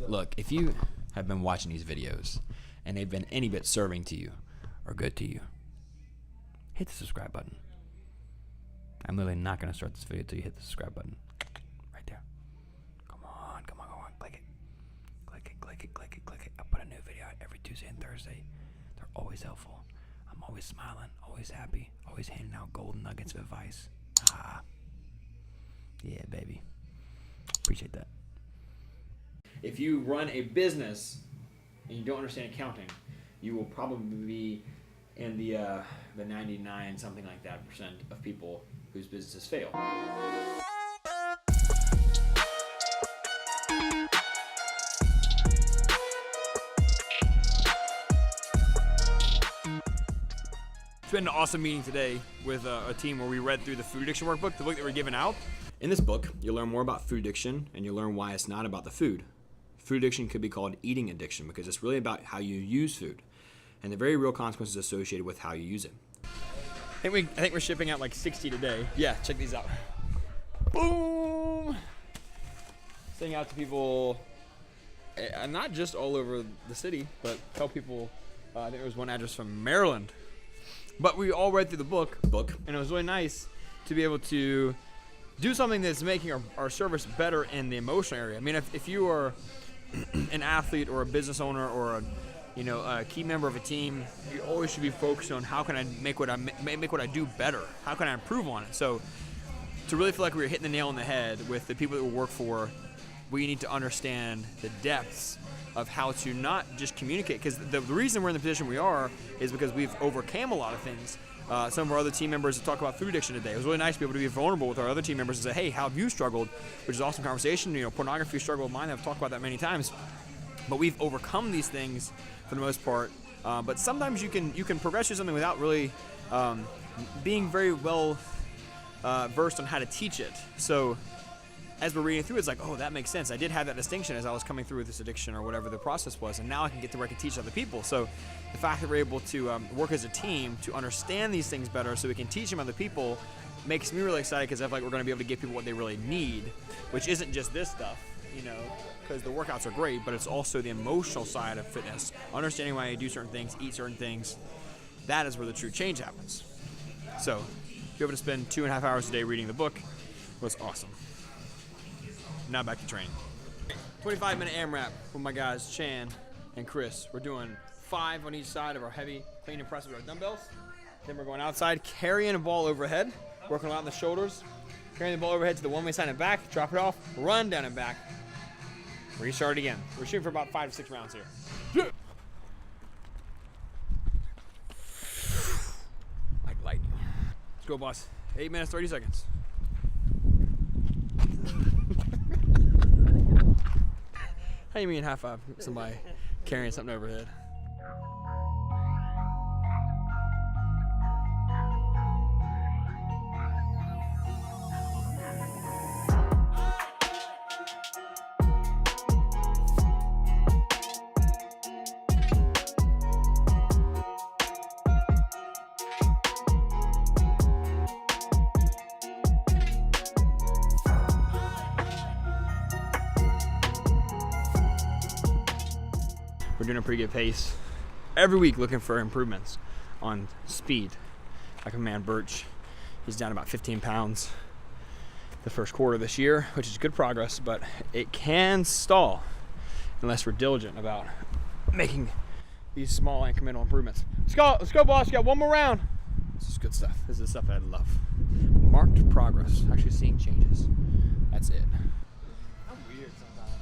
Look, if you have been watching these videos and they've been any bit serving to you or good to you, hit the subscribe button. I'm literally not going to start this video until you hit the subscribe button. Right there. Come on. Click it. Click it. I put a new video out every Tuesday and Thursday. They're always helpful. I'm always smiling, always happy, always handing out golden nuggets of advice. Yeah, baby. Appreciate that. If you run a business and you don't understand accounting, you will probably be in the 99 something like that % of people whose businesses fail. It's been an awesome meeting today with a team where we read through the food addiction workbook, the book that we're giving out. In this book, you'll learn more about food addiction and you'll learn why it's not about the food. Food addiction could be called eating addiction because it's really about how you use food and the very real consequences associated with how you use it. I think we're shipping out like 60 today. Yeah, check these out. Boom! Sending out to people, not just all over the city, but tell people, I think there was one address from Maryland. But we all read through the book, and it was really nice to be able to do something that's making our service better in the emotional area. I mean, if you are an athlete or a business owner or a key member of a team, you always should be focused on how can I make what I do better? How can I improve on it? So to really feel like we were hitting the nail on the head with the people that we work for, we need to understand the depths of how to not just communicate, because the reason we're in the position we are is because we've overcame a lot of things. Some of our other team members talk about food addiction today. It was really nice to be able to be vulnerable with our other team members and say, hey, how have you struggled? Which is an awesome conversation. Pornography struggled with mine. I've talked about that many times. But we've overcome these things for the most part. But sometimes you can progress through something without really being very well versed on how to teach it. So as we're reading through, it's like, oh, that makes sense. I did have that distinction as I was coming through with this addiction or whatever the process was, and now I can get to where I can teach other people. So the fact that we're able to work as a team to understand these things better so we can teach them other people makes me really excited, because I feel like we're going to be able to give people what they really need, which isn't just this stuff, because the workouts are great, but it's also the emotional side of fitness, understanding why you do certain things, eat certain things. That is where the true change happens. So be able to spend 2.5 hours a day reading the book was awesome. Now back to training. 25-minute AMRAP with my guys Chan and Chris. We're doing 5 on each side of our heavy clean and press with our dumbbells. Then we're going outside, carrying a ball overhead, working a lot on the shoulders, carrying the ball overhead to the one-way side and back, drop it off, run down and back, restart again. We're shooting for about 5 to 6 rounds here. Yeah. Like lightning. Let's go, boss. 8 minutes, 30 seconds. How you mean high five somebody carrying something overhead? We're doing a pretty good pace every week, looking for improvements on speed. Like my man Birch, he's down about 15 pounds the first quarter this year, which is good progress, but it can stall unless we're diligent about making these small incremental improvements. Let's go, boss. You got one more round. This is good stuff. This is the stuff that I love. Marked progress, actually seeing changes. That's it. I'm weird sometimes.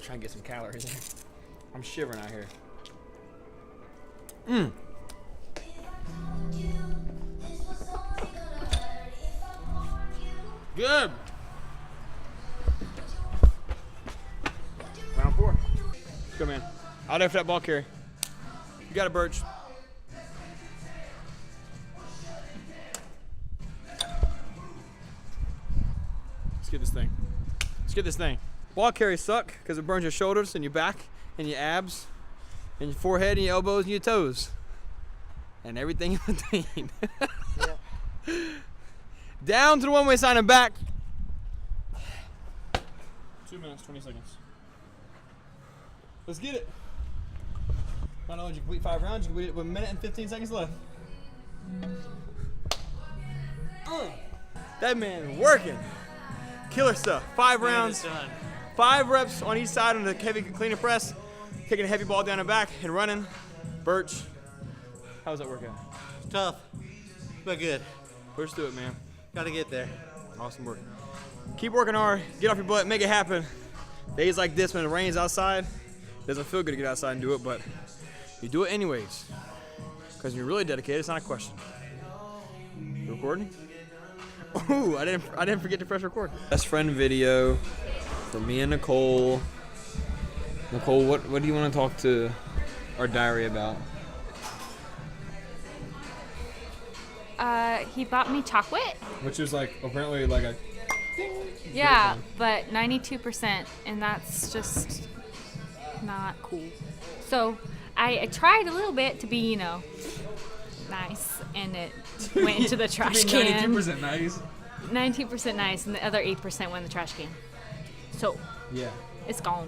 Try and get some calories in. I'm shivering out here. Good. Round 4. Let's go, man. Out there for that ball carry. You got it, Birch. Let's get this thing. Let's get this thing. Ball carries suck because it burns your shoulders and your back and your abs and your forehead and your elbows and your toes and everything in between. Down to the one-way sign and back. 2 minutes, 20 seconds. Let's get it. Not only did you complete 5 rounds, you completed it with 1 minute and 15 seconds left. That man working. Killer stuff. 5 rounds, 5 reps on each side on the heavy clean and press, taking a heavy ball down and back and running. Birch, how's that working? Tough, but good. Push through it, man. Gotta get there. Awesome work. Keep working hard. Get off your butt. Make it happen. Days like this when it rains outside, it doesn't feel good to get outside and do it, but you do it anyways. Because you're really dedicated. It's not a question. You recording? Ooh, I didn't forget to press record. Best friend video for me and Nicole. Nicole, what do you want to talk to our diary about? He bought me chocolate. Which is like apparently like a Yeah, but 92%, and that's just not cool. So I tried a little bit to be, you know, nice, and it went into the trash can. 92% nice. 19% nice, and the other 8% went in the trash can. So Yeah. it's gone.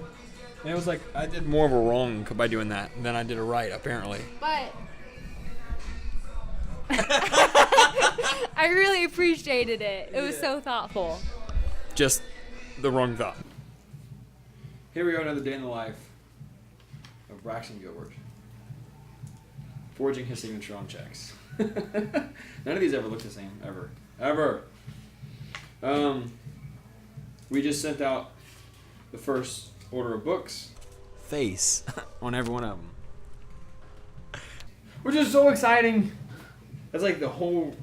And it was like I did more of a wrong by doing that than I did a right, apparently. But I really appreciated it. It was so thoughtful. Just the wrong thought. Here we go, another day in the life of Braxton Gilbert. Forging his signature on checks. None of these ever look the same, ever. Ever. We just sent out the first order of books. Face on every one of them. Which is so exciting. That's like the whole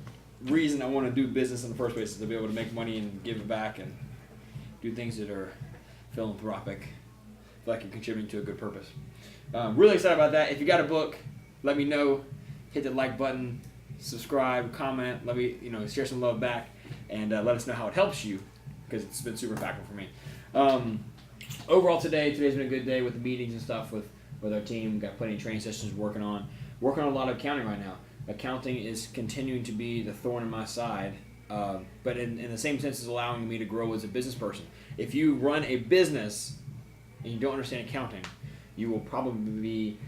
reason I want to do business in the first place, is to be able to make money and give it back and do things that are philanthropic. Feel like you're contributing to a good purpose. Really excited about that. If you got a book, let me know. Hit the like button, subscribe, comment. Let me, share some love back, and let us know how it helps you, because it's been super impactful for me. Overall, today's been a good day with the meetings and stuff with our team. Got plenty of training sessions working on a lot of accounting right now. Accounting is continuing to be the thorn in my side, but in the same sense as allowing me to grow as a business person. If you run a business and you don't understand accounting, you will probably be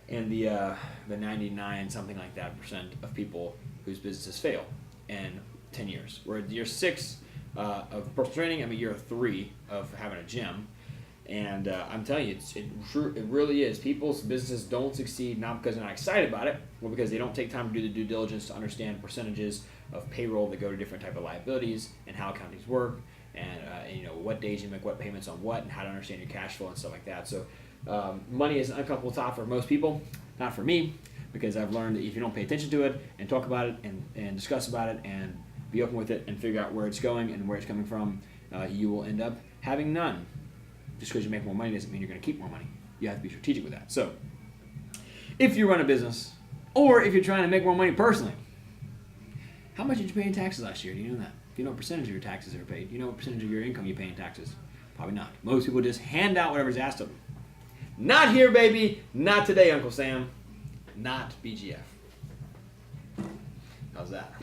in the 99 something like that % of people whose businesses fail in 10 years. We're at year 6 of personal training. I'm at year 3 of having a gym. And I'm telling you, it really is. People's businesses don't succeed not because they're not excited about it, but because they don't take time to do the due diligence to understand percentages of payroll that go to different type of liabilities and how accountings work, and what days you make what payments on what, and how to understand your cash flow and stuff like that. So money is an uncomfortable topic for most people, not for me, because I've learned that if you don't pay attention to it and talk about it and discuss about it and be open with it and figure out where it's going and where it's coming from, you will end up having none. Just because you make more money doesn't mean you're going to keep more money. You have to be strategic with that. So, if you run a business, or if you're trying to make more money personally, how much did you pay in taxes last year? Do you know that? Do you know what percentage of your taxes are paid? Do you know what percentage of your income you pay in taxes? Probably not. Most people just hand out whatever's asked of them. Not here, baby. Not today, Uncle Sam. Not BGF. How's that?